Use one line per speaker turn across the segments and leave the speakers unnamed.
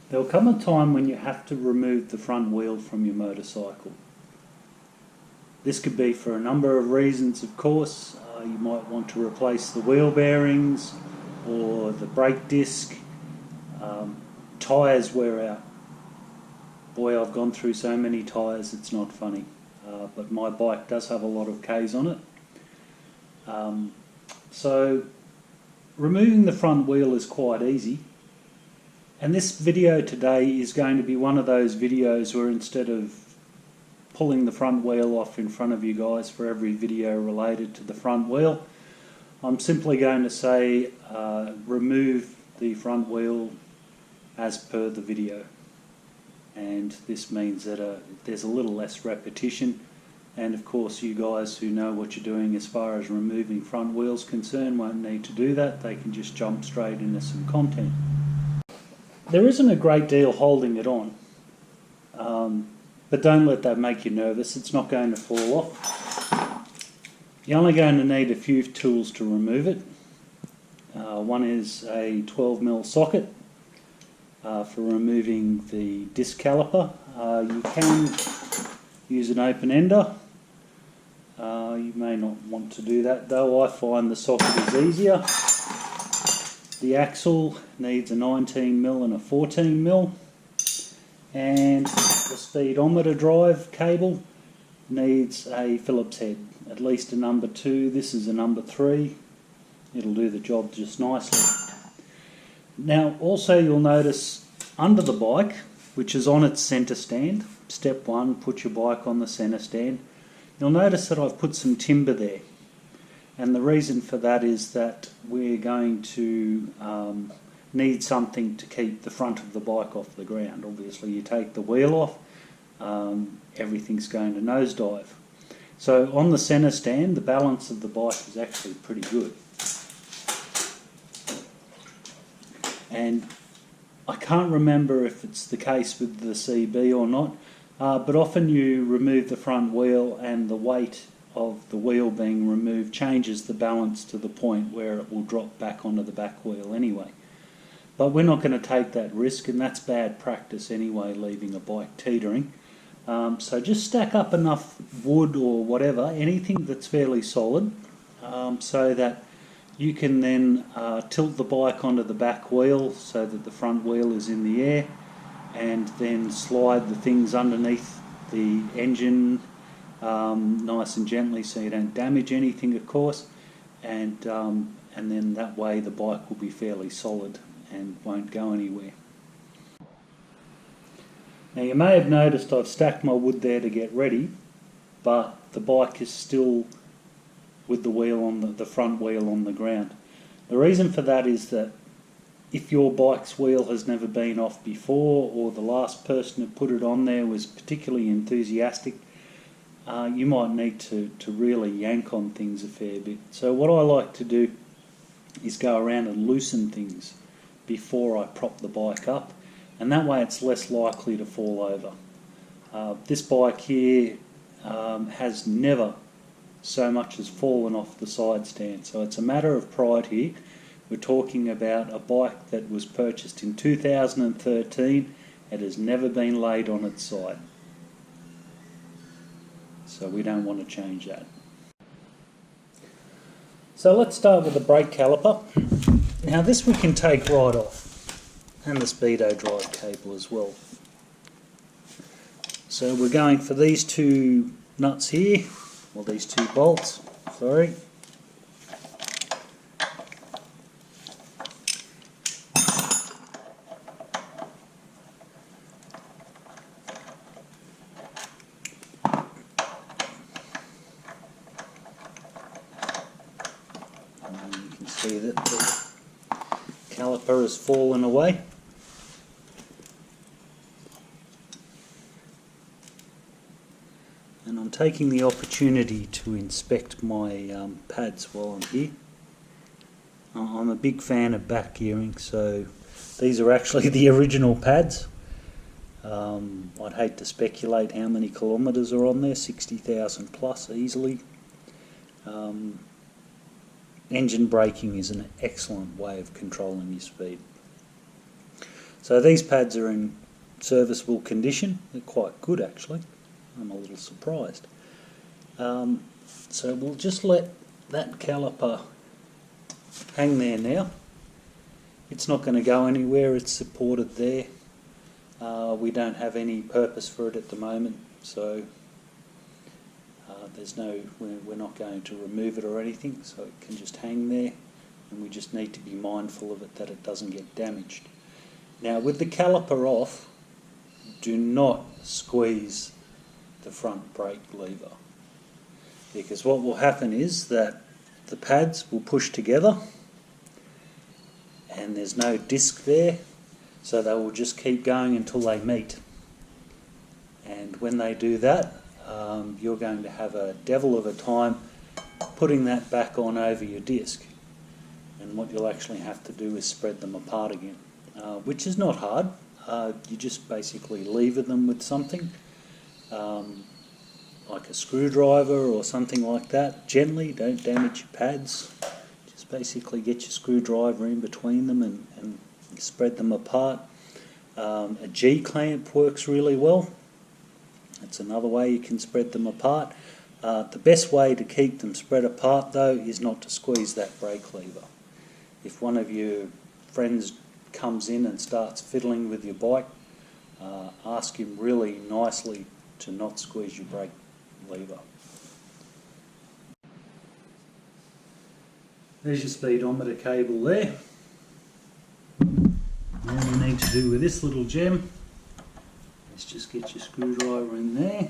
There'll come a time when you have to remove the front wheel from your motorcycle. This could be for a number of reasons, of course. You might want to replace the wheel bearings or the brake disc. Tyres wear out. Boy, I've gone through so many tyres, it's not funny. But my bike does have a lot of Ks on it. So removing the front wheel is quite easy. And this video today is going to be one of those videos where instead of pulling the front wheel off in front of you guys for every video related to the front wheel, I'm simply going to say remove the front wheel as per the video. And this means that there's a little less repetition, and of course you guys who know what you're doing as far as removing front wheels concerned won't need to do that. They can just jump straight into some content. There isn't a great deal holding it on, but don't let that make you nervous. It's not going to fall off. You're only going to need a few tools to remove it. One is a 12mm socket for removing the disc caliper. You can use an open ender. You may not want to do that though. I find the socket is easier. The axle needs a 19mm and a 14mm, and the speedometer drive cable needs a Phillips head, at least a number 2. This is a number 3. It'll do the job just nicely. Now also you'll notice under the bike, which is on its centre stand, step 1, put your bike on the centre stand, you'll notice that I've put some timber there. And the reason for that is that we're going to need something to keep the front of the bike off the ground. Obviously you take the wheel off, everything's going to nosedive. So on the centre stand the balance of the bike is actually pretty good. And I can't remember if it's the case with the CB or not, but often you remove the front wheel and the weight of the wheel being removed changes the balance to the point where it will drop back onto the back wheel anyway. But we're not going to take that risk, and that's bad practice anyway, leaving a bike teetering. So just stack up enough wood or whatever, anything that's fairly solid, so that you can then tilt the bike onto the back wheel so that the front wheel is in the air, and then slide the things underneath the engine nice and gently so you don't damage anything, of course, and then that way the bike will be fairly solid and won't go anywhere. Now you may have noticed I've stacked my wood there to get ready, but the bike is still with the wheel on the front wheel on the ground. The reason for that is that if your bike's wheel has never been off before, or the last person who put it on there was particularly enthusiastic, you might need to really yank on things a fair bit. So what I like to do is go around and loosen things before I prop the bike up, and that way it's less likely to fall over. This bike here has never so much as fallen off the side stand, so it's a matter of pride here. We're talking about a bike that was purchased in 2013. It has never been laid on its side. So we don't want to change that. So let's start with the brake caliper. Now this we can take right off, and the Speedo drive cable as well. So we're going for these two nuts here, or these two bolts, sorry. See that the caliper has fallen away. And I'm taking the opportunity to inspect my pads while I'm here. I'm a big fan of back gearing, so these are actually the original pads. I'd hate to speculate how many kilometres are on there, 60,000 plus easily. Engine braking is an excellent way of controlling your speed. So these pads are in serviceable condition. They're quite good actually. I'm a little surprised. So we'll just let that caliper hang there now. It's not going to go anywhere, it's supported there. We don't have any purpose for it at the moment, so we're not going to remove it or anything, so it can just hang there, and we just need to be mindful of it that it doesn't get damaged. Now with the caliper off, do not squeeze the front brake lever, because what will happen is that the pads will push together and there's no disc there, so they will just keep going until they meet. And when they do that, you're going to have a devil of a time putting that back on over your disc. And what you'll actually have to do is spread them apart again, which is not hard. You just basically lever them with something, like a screwdriver or something like that. Gently, don't damage your pads. Just basically get your screwdriver in between them and spread them apart. A G-clamp works really well. That's another way you can spread them apart. The best way to keep them spread apart though is not to squeeze that brake lever. If one of your friends comes in and starts fiddling with your bike, ask him really nicely to not squeeze your brake lever. There's your speedometer cable there. All you need to do with this little gem is just get your screwdriver in there.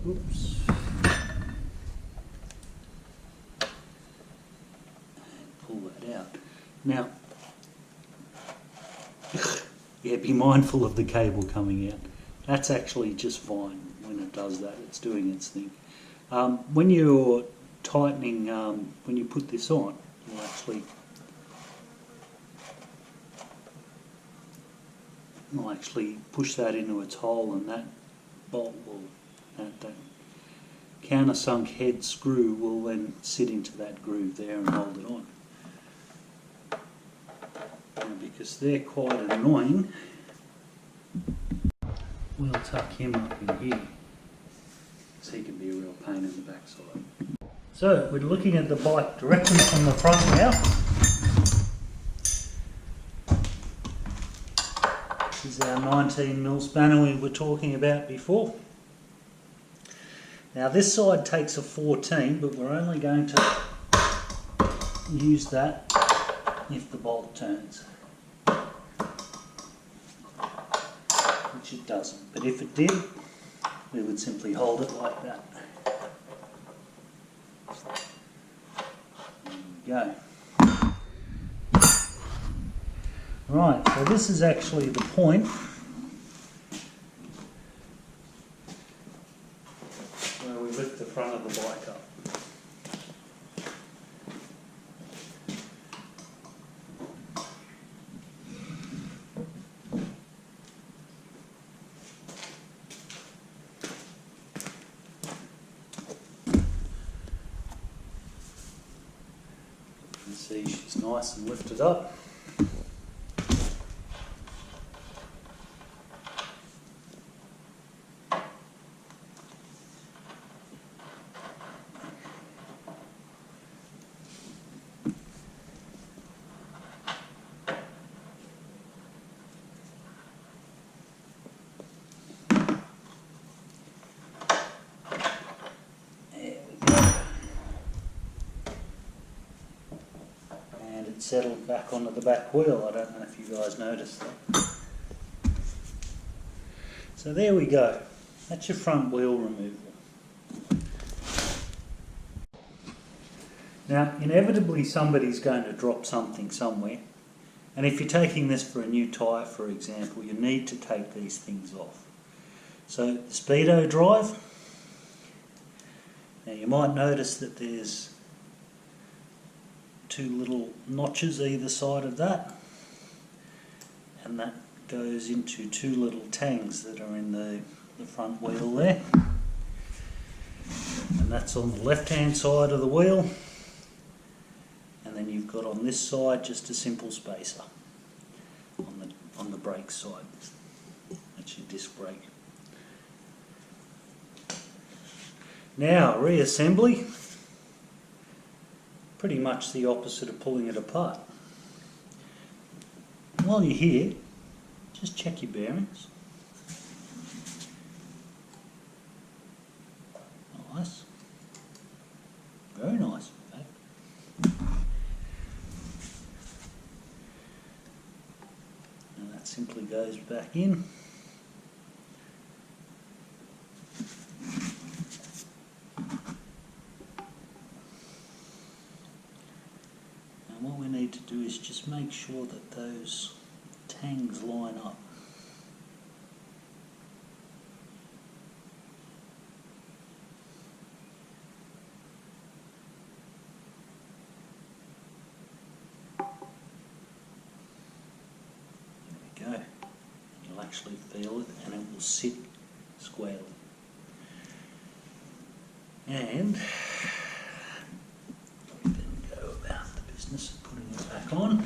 Oops. And pull that out. Now, yeah, be mindful of the cable coming out. That's actually just fine when it does that. It's doing its thing. When you're tightening, when you put this on, you'll actually push that into its hole, and that bolt will, that countersunk head screw will then sit into that groove there and hold it on. And because they're quite annoying, we'll tuck him up in here, so he can be a real pain in the backside. So we're looking at the bike directly from the front now. This is our 19mm spanner we were talking about before. Now this side takes a 14, but we're only going to use that if the bolt turns, which it doesn't. But if it did, we would simply hold it like that. There we go. Right, so this is actually the point where we lift the front of the bike up. You can see she's nice and lifted up. Settled back onto the back wheel. I don't know if you guys noticed that. So there we go. That's your front wheel removal. Now inevitably somebody's going to drop something somewhere, and if you're taking this for a new tyre, for example, you need to take these things off. So the Speedo drive, now you might notice that there's two little notches either side of that. and that goes into two little tangs that are in the front wheel there, and that's on the left hand side of the wheel. And then you've got on this side just a simple spacer on the brake side. That's your disc brake. Now, reassembly, pretty much the opposite of pulling it apart. While you're here, just check your bearings. Nice. Very nice, in fact. And that simply goes back in. And what we need to do is just make sure that those tangs line up. There we go. You'll actually feel it and it will sit squarely. And we then go about the business of putting it back on.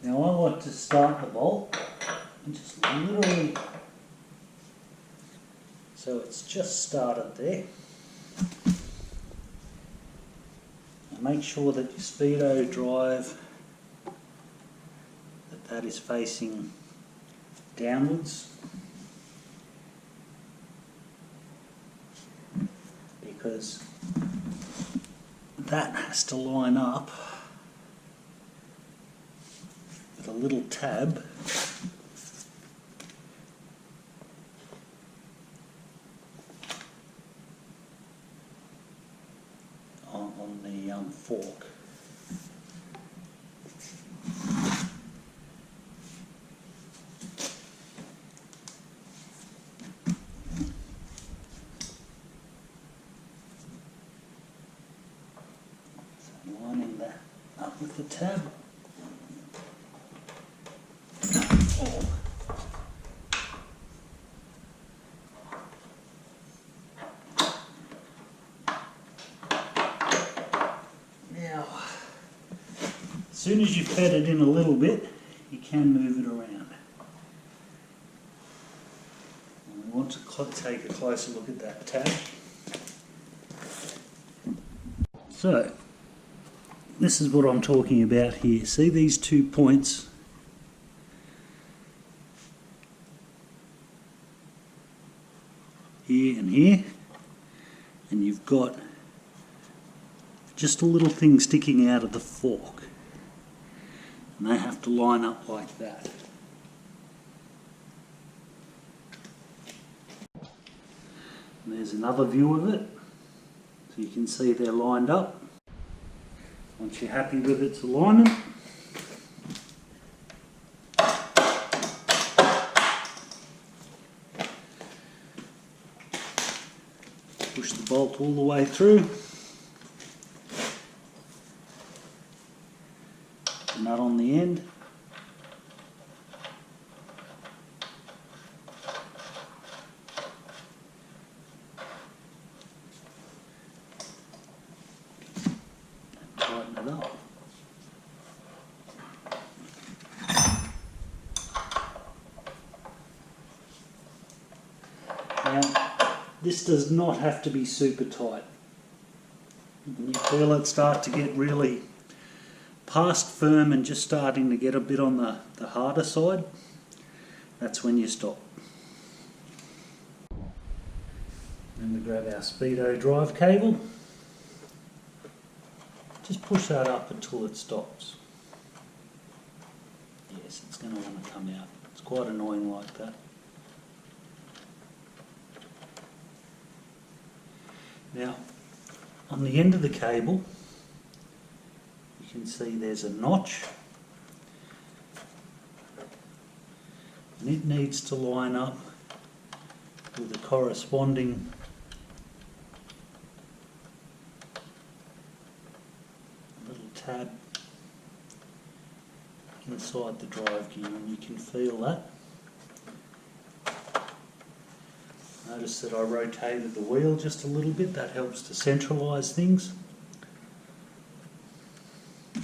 Now I like to start the bolt and just literally, so it's just started there. And make sure that your Speedo drive, that is facing downwards, because that has to line up with a little tab on the fork. So lining that up with the tab. Now, as soon as you fed it in a little bit, you can move it around. And we want to take a closer look at that tab. So, this is what I'm talking about here. See these 2 points? Here and here, and you've got just a little thing sticking out of the fork, and they have to line up like that. And there's another view of it, so you can see they're lined up. Once you're happy with its alignment, push the bolt all the way through, nut on the end, and tighten it up. Now, this does not have to be super tight. When you feel it start to get really past firm and just starting to get a bit on the harder side, that's when you stop. Then we grab our Speedo drive cable. Just push that up until it stops. Yes, it's going to want to come out. It's quite annoying like that. Now, on the end of the cable, you can see there's a notch, and it needs to line up with the corresponding tab inside the drive gear, and you can feel that. Notice that I rotated the wheel just a little bit, that helps to centralise things. In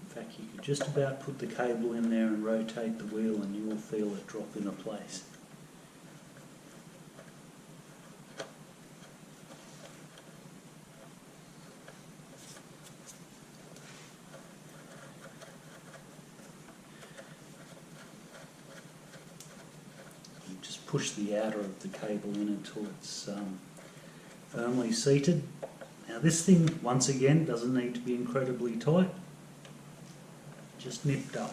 fact, you could just about put the cable in there and rotate the wheel and you will feel it drop into place. Push the outer of the cable in until it's firmly seated. Now this thing, once again, doesn't need to be incredibly tight, just nipped up.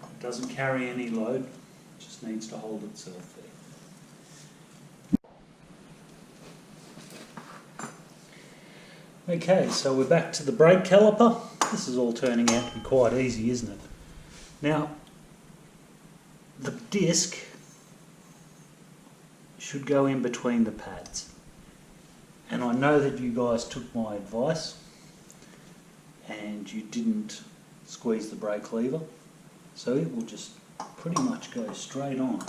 It doesn't carry any load, it just needs to hold itself there. Okay, so we're back to the brake caliper. This is all turning out to be quite easy, isn't it? Now, the disc should go in between the pads, and I know that you guys took my advice and you didn't squeeze the brake lever, so it will just pretty much go straight on.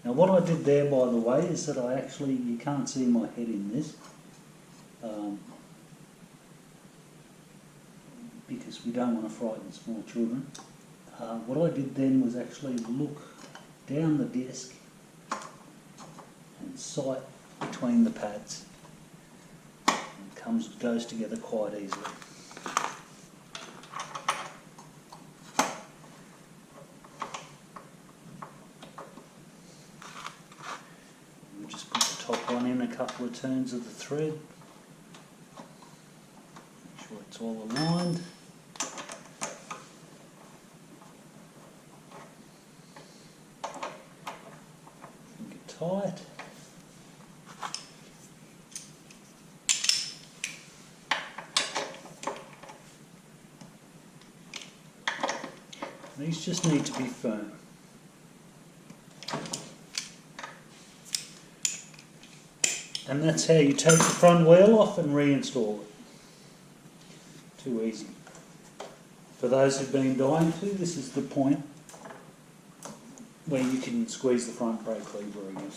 Now what I did there, by the way, is that you can't see my head in this, because we don't want to frighten small children. What I did then was actually look down the disc and sight between the pads. It goes together quite easily. Top one in a couple of turns of the thread. Make sure it's all aligned. Finger tight. These just need to be firm. And that's how you take the front wheel off and reinstall it. Too easy. For those who've been dying to, this is the point where you can squeeze the front brake lever again.